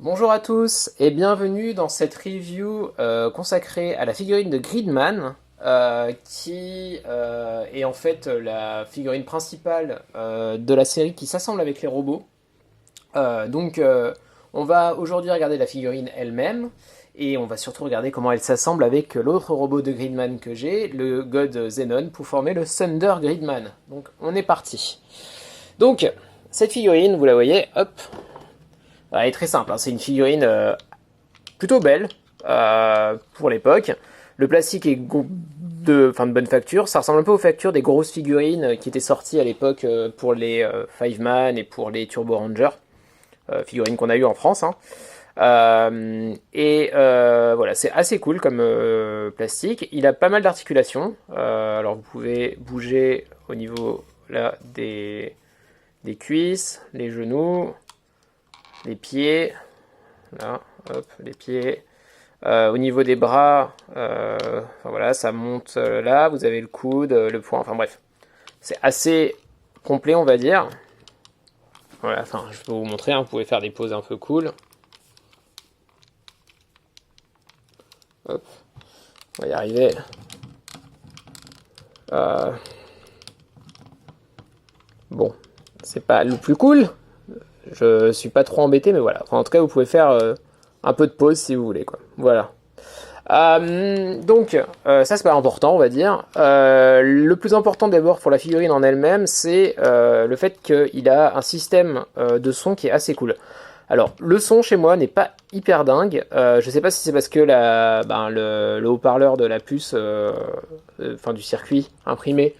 Bonjour à tous et bienvenue dans cette review consacrée à la figurine de Gridman qui est en fait la figurine principale de la série qui s'assemble avec les robots. On va aujourd'hui regarder la figurine elle-même et on va surtout regarder comment elle s'assemble avec l'autre robot de Gridman que j'ai, le God Zenon, pour former le Thunder Gridman. Donc on est parti. Donc cette figurine, vous la voyez, hop. Elle est très simple, hein. C'est une figurine plutôt belle pour l'époque. Le plastique est de bonne facture. Ça ressemble un peu aux factures des grosses figurines qui étaient sorties à l'époque pour les Five Man et pour les Turbo Rangers. Figurines qu'on a eues en France. Hein. Voilà, c'est assez cool comme plastique. Il a pas mal d'articulations. Alors vous pouvez bouger au niveau là des cuisses, les genoux, les pieds, là, hop, les pieds. Au niveau des bras, voilà, ça monte là, vous avez le coude, le poing, enfin bref. C'est assez complet, on va dire. Voilà, enfin, je peux vous montrer, hein, vous pouvez faire des poses un peu cool. Hop, on va y arriver. Bon, c'est pas le plus cool. Je suis pas trop embêté, mais voilà. Enfin, en tout cas, vous pouvez faire un peu de pause si vous voulez, quoi. Voilà. Ça c'est pas important, on va dire. Le plus important d'abord pour la figurine en elle-même, c'est le fait qu'il a un système de son qui est assez cool. Alors, le son chez moi n'est pas hyper dingue. Je sais pas si c'est parce que le haut-parleur de la puce, du circuit imprimé,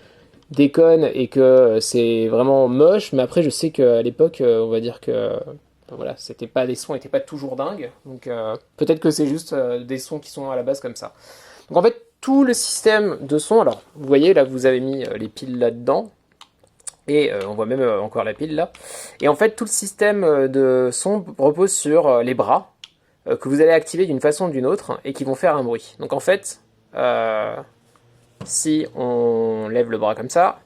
déconne et que c'est vraiment moche, mais après je sais qu'à l'époque on va dire que voilà, c'était pas, les sons étaient pas toujours dingues, donc peut-être que c'est juste des sons qui sont à la base comme ça. Donc en fait tout le système de son, alors vous voyez là vous avez mis les piles là-dedans et on voit même encore la pile là, et en fait tout le système de son repose sur les bras que vous allez activer d'une façon ou d'une autre et qui vont faire un bruit. Donc en fait si on lève le bras comme ça,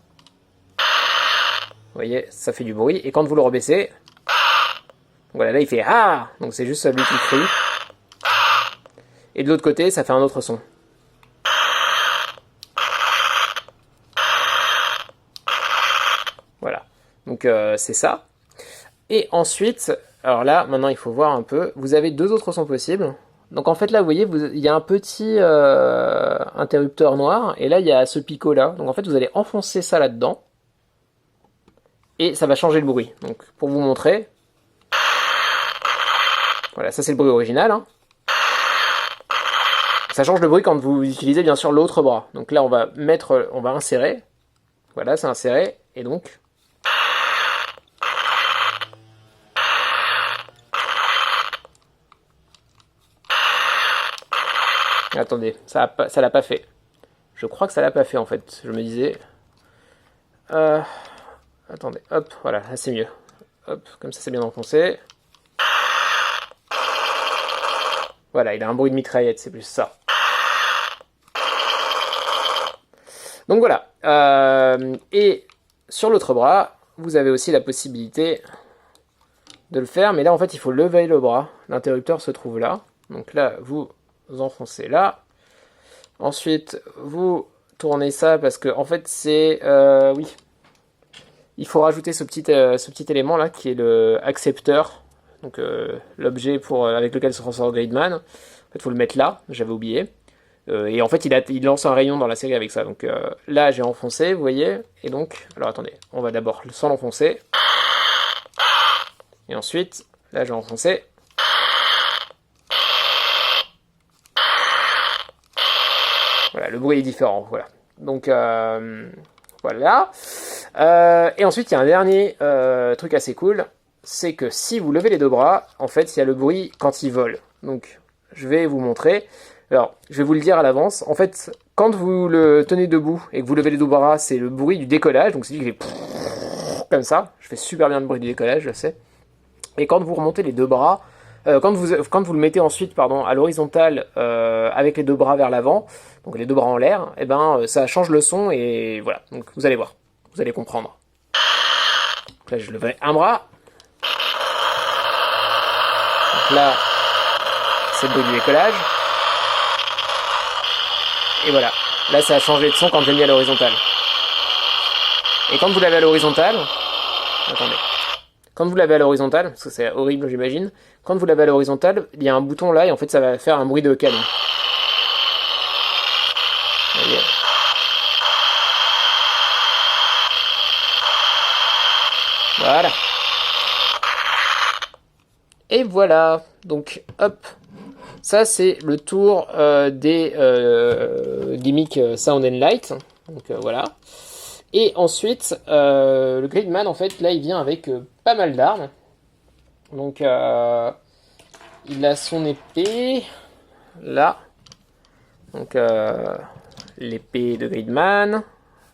vous voyez, ça fait du bruit. Et quand vous le rebaissez, voilà, là il fait ah, donc c'est juste celui qui crie. Et de l'autre côté, ça fait un autre son. Voilà, donc c'est ça. Et ensuite, alors là, maintenant il faut voir un peu. Vous avez deux autres sons possibles. Donc en fait là, vous voyez, il y a un petit interrupteur noir, et là il y a ce picot là. Donc en fait, vous allez enfoncer ça là-dedans, et ça va changer le bruit. Donc pour vous montrer, voilà, ça c'est le bruit original. Hein. Ça change le bruit quand vous utilisez bien sûr l'autre bras. Donc là on va insérer. Voilà, c'est inséré, et donc. Attendez, ça l'a pas fait. Je crois que ça l'a pas fait en fait. Je me disais. Attendez, hop, voilà, là c'est mieux. Hop, comme ça c'est bien enfoncé. Voilà, il a un bruit de mitraillette, c'est plus ça. Donc voilà. Et sur l'autre bras, vous avez aussi la possibilité de le faire, mais là en fait il faut lever le bras. L'interrupteur se trouve là. Donc là, vous enfoncez là. Ensuite, vous tournez ça parce que en fait c'est oui. Il faut rajouter ce petit élément là qui est le accepteur, donc l'objet avec lequel se transforme Gridman. En fait, il faut le mettre là, j'avais oublié. Et en fait, il lance un rayon dans la série avec ça. Donc là, j'ai enfoncé, vous voyez. Et donc, alors attendez, on va d'abord sans l'enfoncer. Et ensuite, là, j'ai enfoncé. Voilà, le bruit est différent. Voilà. Donc voilà. Et ensuite, il y a un dernier truc assez cool, c'est que si vous levez les deux bras, en fait, il y a le bruit quand il vole. Donc, je vais vous montrer. Alors, je vais vous le dire à l'avance. En fait, quand vous le tenez debout et que vous levez les deux bras, c'est le bruit du décollage. Donc, c'est lui qui fait comme ça. Je fais super bien le bruit du décollage, je sais. Et quand vous remontez les deux bras, quand vous le mettez ensuite à l'horizontale avec les deux bras vers l'avant, donc les deux bras en l'air, et ça change le son et voilà. Donc, vous allez voir. Vous allez comprendre. Là, je leverai un bras. Donc là, c'est le bruit du décollage. Et voilà. Là, ça a changé de son quand je l'ai mis à l'horizontale. Et quand vous l'avez à l'horizontale... Attendez. Quand vous l'avez à l'horizontale, parce que c'est horrible, j'imagine, quand vous l'avez à l'horizontale, il y a un bouton là, et en fait, ça va faire un bruit de canon. Vous voyez ? Voilà. Et voilà. Donc, hop. Ça, c'est le tour des gimmicks Sound and Light. Donc, voilà. Et ensuite, le Gridman, en fait, là, il vient avec pas mal d'armes. Donc, il a son épée, là. Donc, l'épée de Gridman.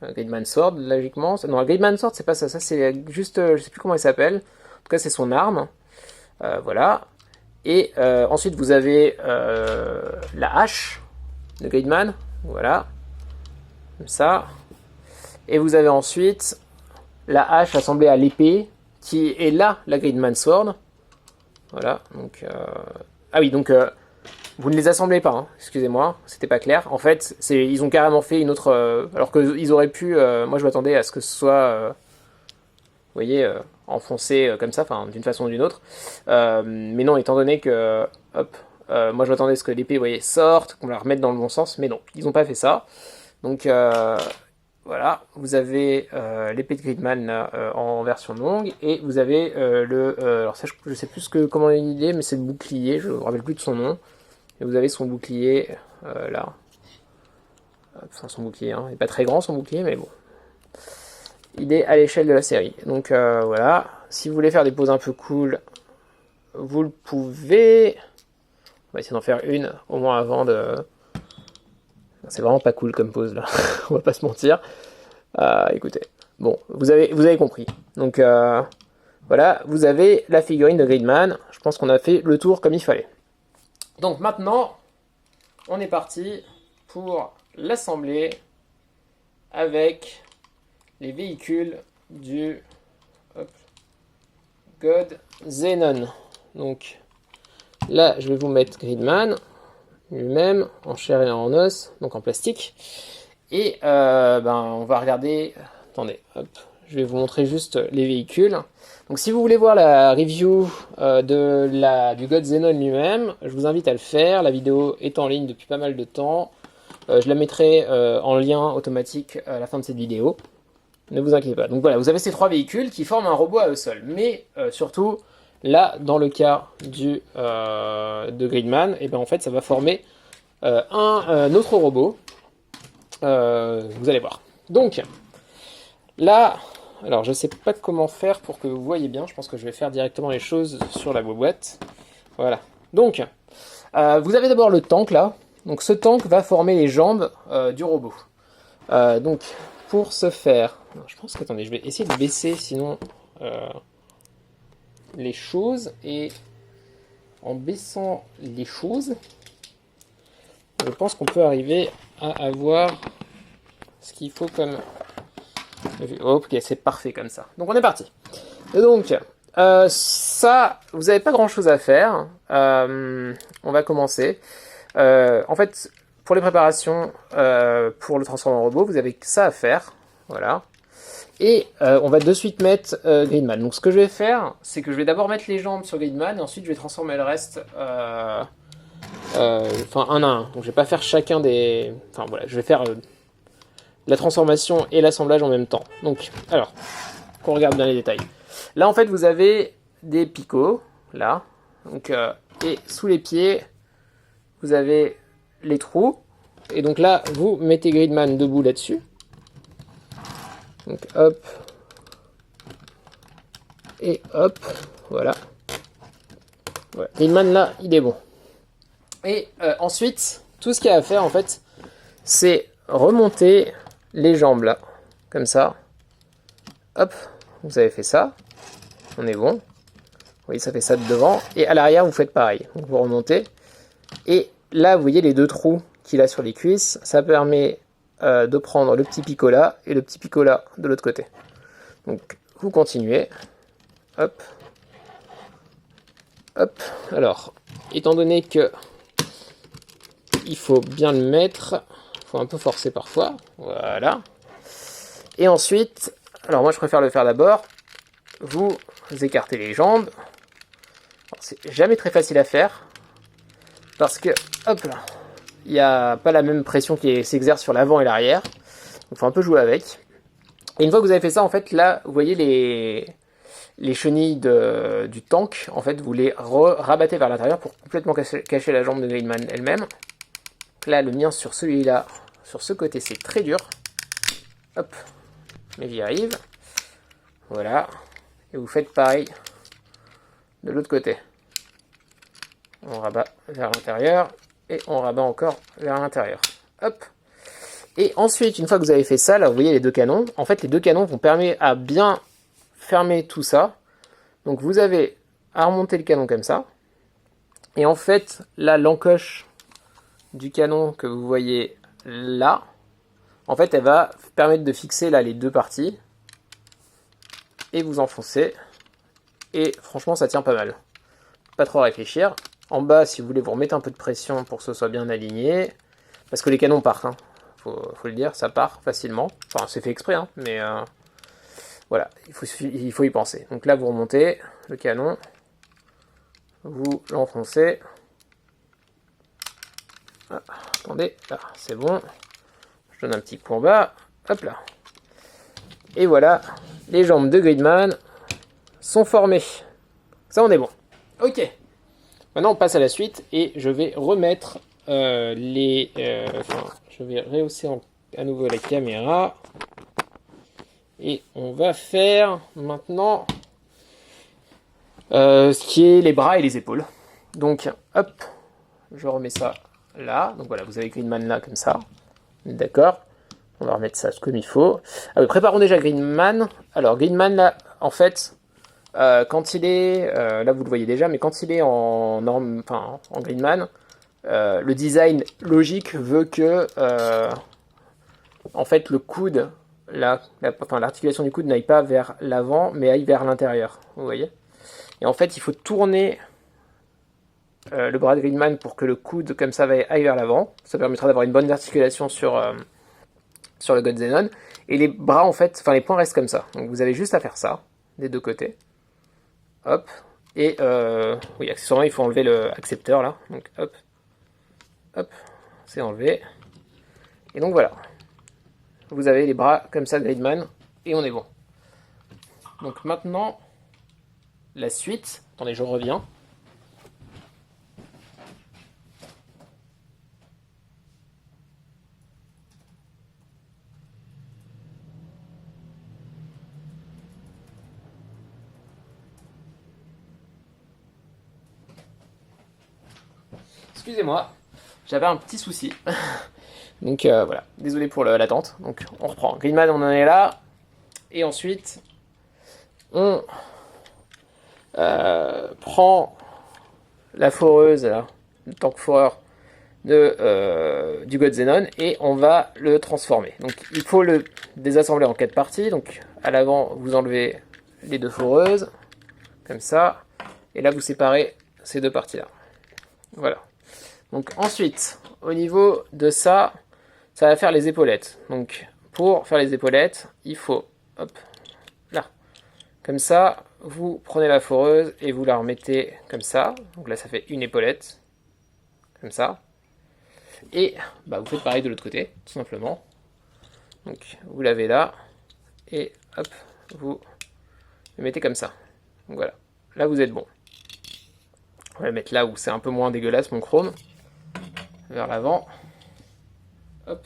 Gridman Sword, logiquement. Non, la Gridman Sword, c'est pas ça. Ça, c'est juste, je sais plus comment il s'appelle. En tout cas, c'est son arme. Voilà. Et ensuite, vous avez la hache de Gridman. Voilà. Comme ça. Et vous avez ensuite la hache assemblée à l'épée, qui est là, la Gridman Sword. Voilà, donc... Ah oui, donc, vous ne les assemblez pas, hein, excusez-moi, c'était pas clair. En fait, ils ont carrément fait une autre... alors qu'ils auraient pu... moi, je m'attendais à ce que ce soit... vous voyez, enfoncé comme ça, enfin, d'une façon ou d'une autre. Mais non, étant donné que... Hop, moi, je m'attendais à ce que l'épée, vous voyez, sorte, qu'on la remette dans le bon sens, mais non, ils n'ont pas fait ça. Donc... voilà, vous avez l'épée de Gridman en version longue, et vous avez alors ça je sais plus comment il est, mais c'est le bouclier, je ne me rappelle plus de son nom. Et vous avez son bouclier là. Enfin son bouclier, hein. Il n'est pas très grand son bouclier, mais bon. Il est à l'échelle de la série. Donc voilà, si vous voulez faire des poses un peu cool, vous le pouvez. On va essayer d'en faire une, au moins avant de... C'est vraiment pas cool comme pose là, on va pas se mentir. Écoutez, bon, vous avez compris. Donc voilà, vous avez la figurine de Gridman. Je pense qu'on a fait le tour comme il fallait. Donc maintenant, on est parti pour l'assembler avec les véhicules du God Zenon. Donc là, je vais vous mettre Gridman lui-même en chair et en os, donc en plastique. Et on va regarder... Attendez, hop, je vais vous montrer juste les véhicules. Donc si vous voulez voir la review du God Zenon lui-même, je vous invite à le faire. La vidéo est en ligne depuis pas mal de temps. Je la mettrai en lien automatique à la fin de cette vidéo. Ne vous inquiétez pas. Donc voilà, vous avez ces trois véhicules qui forment un robot à eux seuls. Mais surtout, là, dans le cas de Gridman, et ben en fait, ça va former un autre robot. Vous allez voir. Donc, là, alors je sais pas comment faire pour que vous voyez bien. Je pense que je vais faire directement les choses sur la boîte. Voilà. Donc, vous avez d'abord le tank là. Donc, ce tank va former les jambes du robot. Donc, pour ce faire, je pense que, attendez, je vais essayer de baisser sinon les choses. Et en baissant les choses, je pense qu'on peut arriver à avoir ce qu'il faut comme... Ok, c'est parfait comme ça. Donc on est parti. Et donc, ça, vous n'avez pas grand chose à faire. On va commencer. En fait, pour les préparations pour le transformer en robot, vous avez ça à faire. Voilà. Et on va de suite mettre Gridman. Donc ce que je vais faire, c'est que je vais d'abord mettre les jambes sur Gridman, et ensuite je vais transformer le reste... Enfin un à un, donc je vais pas faire chacun des... Enfin voilà, je vais faire la transformation et l'assemblage en même temps. Donc, alors, qu'on regarde bien les détails. Là en fait vous avez des picots, là, donc, et sous les pieds, vous avez les trous, et donc là vous mettez Gridman debout là-dessus. Donc hop, et hop, voilà. Ouais. Gridman là, il est bon. Et ensuite, tout ce qu'il y a à faire en fait, c'est remonter les jambes là, comme ça. Hop, vous avez fait ça. On est bon. Oui, ça fait ça de devant. Et à l'arrière, vous faites pareil. Donc vous remontez. Et là, vous voyez les deux trous qu'il a sur les cuisses. Ça permet de prendre le petit picot là et le petit picot là de l'autre côté. Donc vous continuez. Hop. Hop, alors, étant donné que il faut bien le mettre, il faut un peu forcer parfois, voilà. Et ensuite, alors moi je préfère le faire d'abord, vous écartez les jambes. C'est jamais très facile à faire, parce que, hop là, il n'y a pas la même pression qui s'exerce sur l'avant et l'arrière, donc il faut un peu jouer avec. Et une fois que vous avez fait ça, en fait, là, vous voyez les chenilles du tank, en fait, vous les rabattez vers l'intérieur pour complètement cacher la jambe de Gridman elle-même. Là, le mien sur celui-là, sur ce côté, c'est très dur. Hop, mais j'y arrive. Voilà. Et vous faites pareil de l'autre côté. On rabat vers l'intérieur et on rabat encore vers l'intérieur. Hop. Et ensuite, une fois que vous avez fait ça, là, vous voyez les deux canons. En fait, les deux canons vont permettre à bien fermer tout ça. Donc, vous avez à remonter le canon comme ça. Et en fait, là, l'encoche du canon que vous voyez là, en fait, elle va permettre de fixer là les deux parties. Et vous enfoncez. Et franchement, ça tient pas mal. Pas trop à réfléchir. En bas, si vous voulez, vous remettez un peu de pression pour que ce soit bien aligné. Parce que les canons partent, hein. Faut le dire, ça part facilement. Enfin, c'est fait exprès, hein, mais voilà, il faut y penser. Donc là, vous remontez le canon. Vous l'enfoncez. Ah, attendez, là, c'est bon. Je donne un petit coup en bas. Hop là. Et voilà, les jambes de Gridman sont formées. Ça, on est bon. Ok. Maintenant, on passe à la suite et je vais remettre je vais rehausser à nouveau la caméra. Et on va faire maintenant ce qui est les bras et les épaules. Donc, hop, je remets ça là. Donc voilà, vous avez Gridman là, comme ça. D'accord. On va remettre ça comme il faut. Ah oui, préparons déjà Gridman. Alors, Gridman, là, en fait, quand il est... là, vous le voyez déjà, mais quand il est en Gridman, le design logique veut que, en fait, le coude, l'articulation du coude n'aille pas vers l'avant, mais aille vers l'intérieur. Vous voyez? Et en fait, il faut tourner le bras de Gridman pour que le coude, comme ça, aille vers l'avant. Ça permettra d'avoir une bonne articulation sur le God Xenon. Et les bras, en fait, les poings restent comme ça. Donc vous avez juste à faire ça, des deux côtés. Hop. Et oui, accessoirement, il faut enlever le accepteur là. Donc hop. Hop. C'est enlevé. Et donc voilà. Vous avez les bras comme ça, Gridman. Et on est bon. Donc maintenant, la suite. Attendez, je reviens. Excusez-moi, j'avais un petit souci. Donc voilà, désolé pour l'attente. Donc on reprend. Gridman, on en est là. Et ensuite, on prend la foreuse, là, le tank foreur du God Xenon, et on va le transformer. Donc il faut le désassembler en 4 parties. Donc à l'avant, vous enlevez les deux foreuses, comme ça. Et là, vous séparez ces deux parties-là. Voilà. Donc ensuite, au niveau de ça, ça va faire les épaulettes. Donc pour faire les épaulettes, il faut, hop, là, comme ça, vous prenez la foreuse et vous la remettez comme ça. Donc là, ça fait une épaulette, comme ça. Et vous faites pareil de l'autre côté, tout simplement. Donc vous l'avez là, et hop, vous le mettez comme ça. Donc voilà, là vous êtes bon. On va le mettre là où c'est un peu moins dégueulasse mon chrome. Vers l'avant. Hop.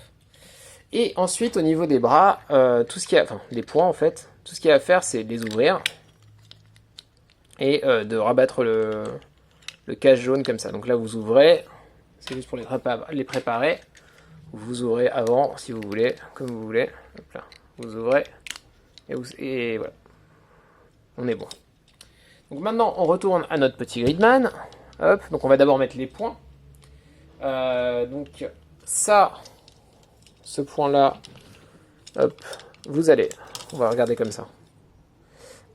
Et ensuite, au niveau des bras, tout ce qu'il y a, des poings en fait, tout ce qu'il y a à faire, c'est de les ouvrir et de rabattre le cache jaune comme ça. Donc là, vous ouvrez, c'est juste pour les préparer. Vous ouvrez avant, si vous voulez, comme vous voulez. Hop là. Vous ouvrez et voilà. On est bon. Donc maintenant, on retourne à notre petit Gridman. Hop. Donc on va d'abord mettre les points. Donc ça, ce point-là, hop, on va regarder comme ça.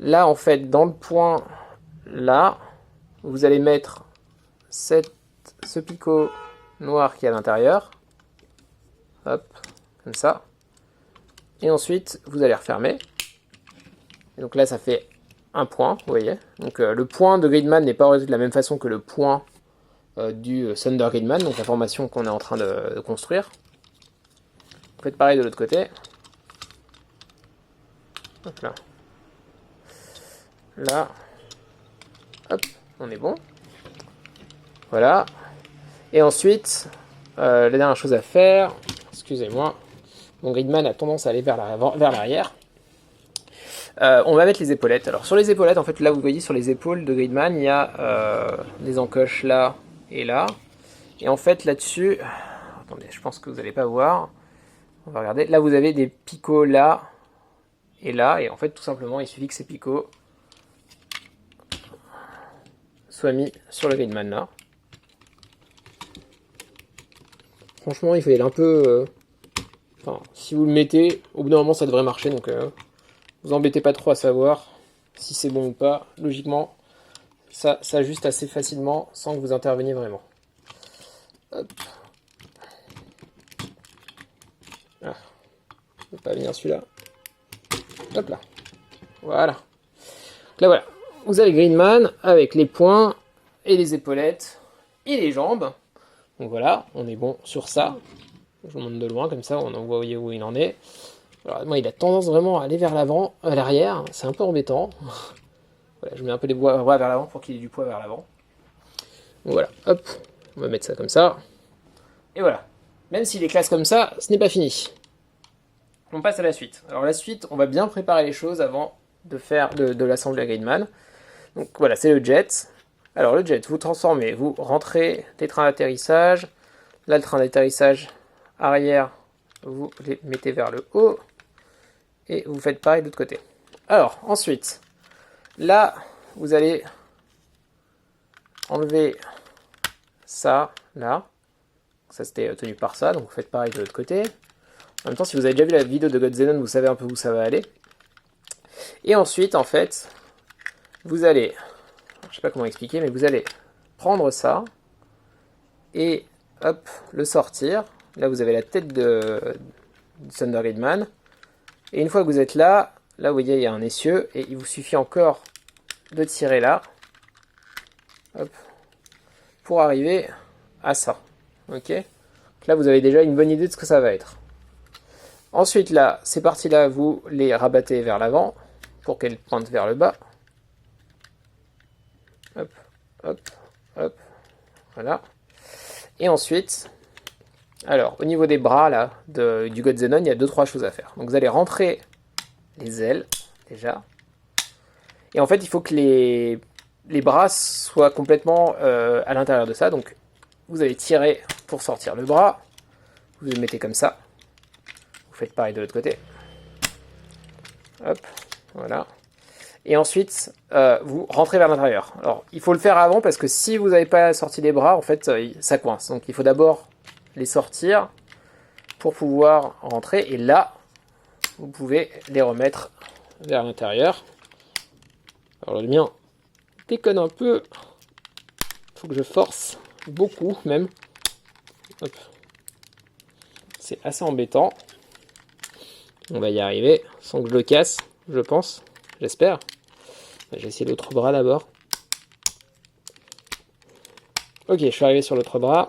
Là, en fait, dans le point, là, vous allez mettre ce picot noir qui est à l'intérieur. Hop, comme ça. Et ensuite, vous allez refermer. Et donc là, ça fait un point, vous voyez. Donc le point de Gridman n'est pas résolu de la même façon que le point du Thunder Gridman, donc la formation qu'on est en train de construire. Vous faites pareil de l'autre côté. Hop là. Là. Hop, on est bon. Voilà. Et ensuite, la dernière chose à faire, excusez-moi, mon Gridman a tendance à aller vers l'arrière. On va mettre les épaulettes. Alors sur les épaulettes, en fait, là vous voyez sur les épaules de Gridman, il y a des encoches là et là. Et en fait là-dessus, attendez, je pense que vous n'allez pas voir. On va regarder. Là vous avez des picots là et là. Et en fait tout simplement il suffit que ces picots soient mis sur le Gridman là. Franchement il faut y aller un peu... Enfin, si vous le mettez, au bout d'un moment ça devrait marcher. Donc vous embêtez pas trop à savoir si c'est bon ou pas. Logiquement, ça s'ajuste assez facilement sans que vous interveniez vraiment. Hop. Ah, ne peut pas venir celui-là. Hop là. Voilà. Là voilà. Vous avez Gridman avec les poings et les épaulettes et les jambes. Donc voilà, on est bon sur ça. Je vous montre de loin comme ça, on en voit où il en est. Alors, moi, il a tendance vraiment à aller vers l'avant, à l'arrière. C'est un peu embêtant. Voilà, je mets un peu des bras vers l'avant pour qu'il ait du poids vers l'avant. Voilà, hop, on va mettre ça comme ça. Et voilà. Même s'il est classe comme ça, ce n'est pas fini. On passe à la suite. Alors la suite, on va bien préparer les choses avant de faire de l'assembler à Gridman. Donc voilà, c'est le jet. Alors le jet, vous transformez, vous rentrez les trains d'atterrissage. Là, le train d'atterrissage arrière, vous les mettez vers le haut. Et vous faites pareil de l'autre côté. Alors, ensuite, là, vous allez enlever ça, là. Ça, c'était tenu par ça, donc vous faites pareil de l'autre côté. En même temps, si vous avez déjà vu la vidéo de Godzenon, vous savez un peu où ça va aller. Et ensuite, en fait, vous allez, je sais pas comment expliquer, mais vous allez prendre ça et, hop, le sortir. Là, vous avez la tête de Thunder Gridman. Et une fois que vous êtes là, vous voyez, il y a un essieu, et il vous suffit encore de tirer là, hop, pour arriver à ça. Ok. Là, vous avez déjà une bonne idée de ce que ça va être. Ensuite, là, ces parties-là, vous les rabattez vers l'avant, pour qu'elles pointent vers le bas. Hop, hop, hop, voilà. Et ensuite, alors, au niveau des bras, là, du Godzenon, il y a 2-3 choses à faire. Donc, vous allez rentrer les ailes, déjà. Et en fait, il faut que les bras soient complètement à l'intérieur de ça. Donc, vous allez tirer pour sortir le bras. Vous le mettez comme ça. Vous faites pareil de l'autre côté. Hop, voilà. Et ensuite, vous rentrez vers l'intérieur. Alors, il faut le faire avant parce que si vous n'avez pas sorti les bras, en fait, ça coince. Donc, il faut d'abord les sortir pour pouvoir rentrer. Et là, vous pouvez les remettre vers l'intérieur. Alors, le mien déconne un peu. Il faut que je force beaucoup, même. Hop. C'est assez embêtant. On va y arriver sans que je le casse, je pense. J'espère. Je vais essayer l'autre bras d'abord. Ok, je suis arrivé sur l'autre bras.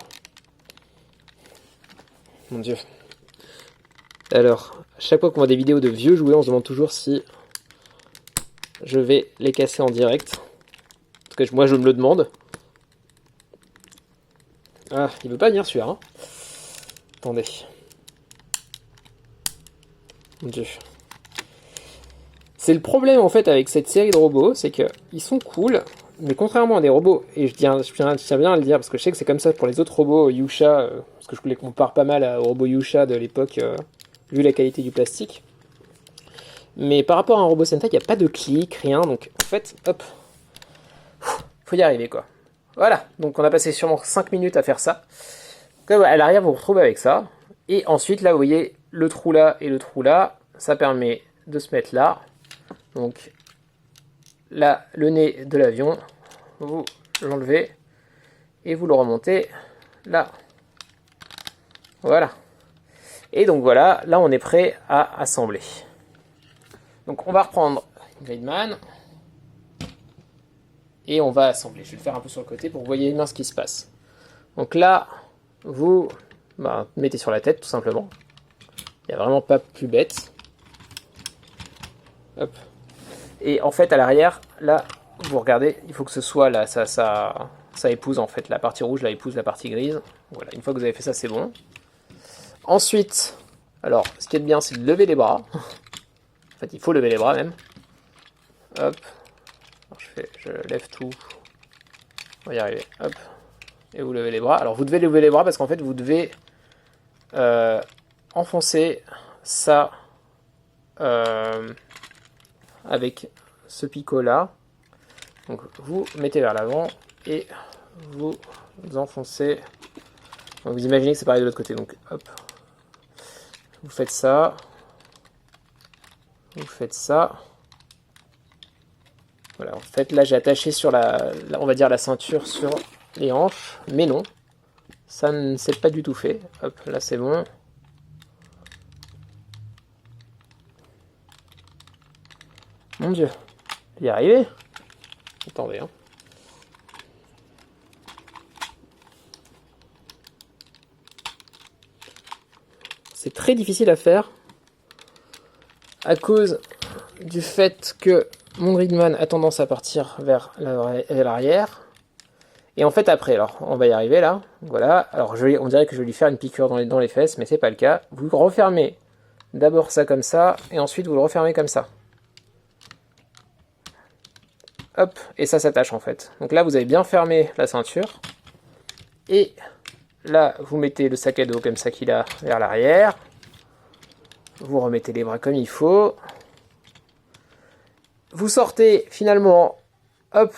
Mon Dieu. Alors, à chaque fois qu'on voit des vidéos de vieux jouets, on se demande toujours si je vais les casser en direct. En tout cas, moi je me le demande. Ah, il veut pas venir celui-là. Hein. Attendez. Mon Dieu. C'est le problème en fait avec cette série de robots, c'est qu'ils sont cool, mais contrairement à des robots, et je tiens bien à le dire, parce que je sais que c'est comme ça pour les autres robots Yusha, parce que je les compare pas mal aux robots Yusha de l'époque, vu la qualité du plastique. Mais par rapport à un robot Sentai, il n'y a pas de clic, rien, donc en fait, hop, faut y arriver quoi. Voilà, donc on a passé sûrement 5 minutes à faire ça. Donc, à l'arrière, vous vous retrouvez avec ça, et ensuite là, vous voyez le trou là et le trou là, ça permet de se mettre là. Donc là, le nez de l'avion, vous l'enlevez et vous le remontez là. Voilà. Et donc voilà, là on est prêt à assembler. Donc on va reprendre Gridman et on va assembler. Je vais le faire un peu sur le côté pour que vous voyez bien ce qui se passe. Donc là, vous mettez sur la tête tout simplement. Il n'y a vraiment pas plus bête. Hop. Et en fait à l'arrière, là, vous regardez, il faut que ce soit là, ça épouse en fait la partie rouge, là épouse la partie grise. Voilà, une fois que vous avez fait ça, c'est bon. Ensuite, alors ce qui est bien, c'est de lever les bras. En fait, il faut lever les bras même. Hop. Alors, je lève tout. On va y arriver. Hop. Et vous levez les bras. Alors vous devez lever les bras parce qu'en fait vous devez enfoncer ça avec ce picot là. Donc vous mettez vers l'avant et vous enfoncez. Donc vous imaginez que c'est pareil de l'autre côté. Donc hop. Vous faites ça. Vous faites ça. Voilà, en fait là j'ai attaché sur on va dire la ceinture sur les hanches, mais non, ça ne s'est pas du tout fait. Hop, là c'est bon. Mon Dieu, je vais y arriver. Attendez, hein. C'est très difficile à faire à cause du fait que mon Gridman a tendance à partir vers l'arrière. Et en fait après, alors on va y arriver là, voilà, alors on dirait que je vais lui faire une piqûre dans les fesses, mais c'est pas le cas. Vous refermez d'abord ça comme ça, et ensuite vous le refermez comme ça. Hop, et ça s'attache en fait. Donc là vous avez bien fermé la ceinture, et là vous mettez le sac à dos comme ça qu'il a vers l'arrière, vous remettez les bras comme il faut, vous sortez finalement, hop,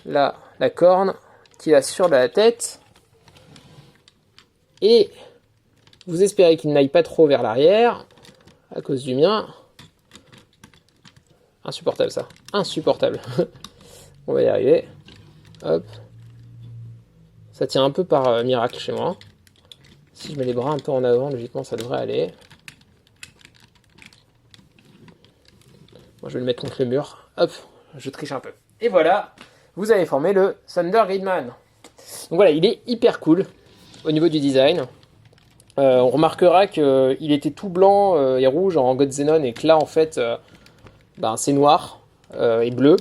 là, la corne qu'il a sur la tête, et vous espérez qu'il n'aille pas trop vers l'arrière, à cause du mien. Insupportable ça, insupportable. On va y arriver. Hop. Ça tient un peu par miracle chez moi. Si je mets les bras un peu en avant, logiquement ça devrait aller. Moi je vais le mettre contre le mur. Hop, je triche un peu. Et voilà, vous avez formé le Thunder Gridman. Donc voilà, il est hyper cool au niveau du design. On remarquera qu'il était tout blanc et rouge en God Xenon et que là en fait c'est noir et bleu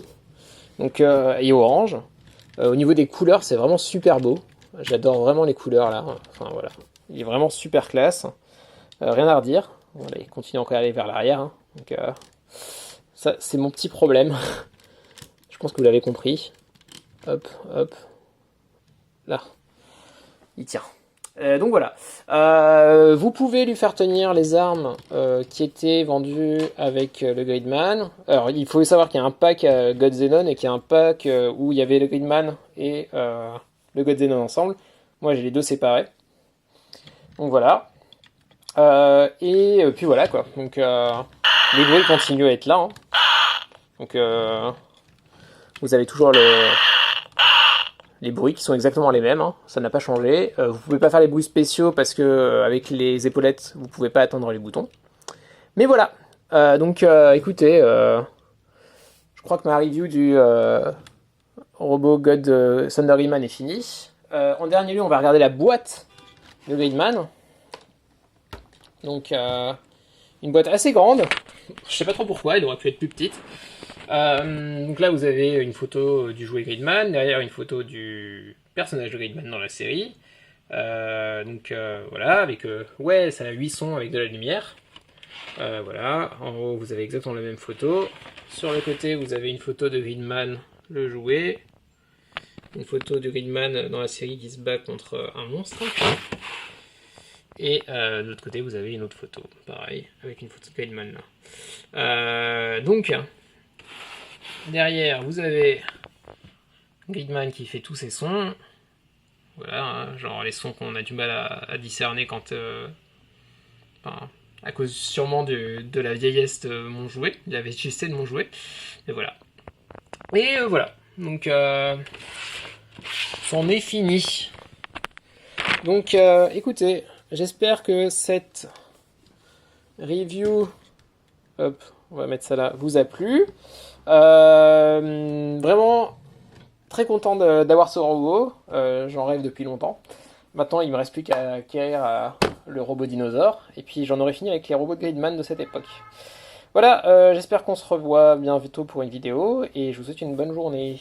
donc, et orange. Au niveau des couleurs, c'est vraiment super beau. J'adore vraiment les couleurs là. Enfin voilà, il est vraiment super classe. Rien à redire. Voilà, il continue encore à aller vers l'arrière. Hein. Donc ça, c'est mon petit problème. Je pense que vous l'avez compris. Hop, hop. Là. Il tient. Donc voilà. Vous pouvez lui faire tenir les armes qui étaient vendues avec le Gridman. Alors il faut savoir qu'il y a un pack God Xenon et qu'il y a un pack où il y avait le Gridman et le God Xenon ensemble. Moi j'ai les deux séparés. Donc voilà. Et puis voilà quoi. Donc les bruits continuent à être là. Hein. Donc vous avez toujours les bruits qui sont exactement les mêmes, hein. Ça n'a pas changé. Vous pouvez pas faire les bruits spéciaux parce que avec les épaulettes, vous pouvez pas atteindre les boutons. Mais voilà. Donc écoutez, je crois que ma review du robot God Thunder Gridman est finie. En dernier lieu, on va regarder la boîte de Gridman. Donc une boîte assez grande. Je sais pas trop pourquoi, elle aurait pu être plus petite. Donc là vous avez une photo du jouet Gridman, derrière une photo du personnage de Gridman dans la série. Voilà, avec ouais, ça a 8 sons avec de la lumière. Voilà, en haut vous avez exactement la même photo. Sur le côté vous avez une photo de Gridman le jouet. Une photo de Gridman dans la série qui se bat contre un monstre. Et de l'autre côté vous avez une autre photo, pareil, avec une photo de Gridman là. Donc derrière, vous avez Gridman qui fait tous ses sons. Voilà, hein, genre les sons qu'on a du mal à discerner quand... à cause sûrement de la vieillesse de mon jouet, de la vétusté de mon jouet. Et voilà. Et voilà. Donc, c'en est fini. Donc, écoutez, j'espère que cette review, hop, on va mettre ça là, vous a plu. Vraiment très content d'avoir ce robot. J'en rêve depuis longtemps. Maintenant, il me reste plus qu'à acquérir le robot dinosaure. Et puis, j'en aurai fini avec les robots de Gridman de cette époque. Voilà, j'espère qu'on se revoit bientôt pour une vidéo. Et je vous souhaite une bonne journée.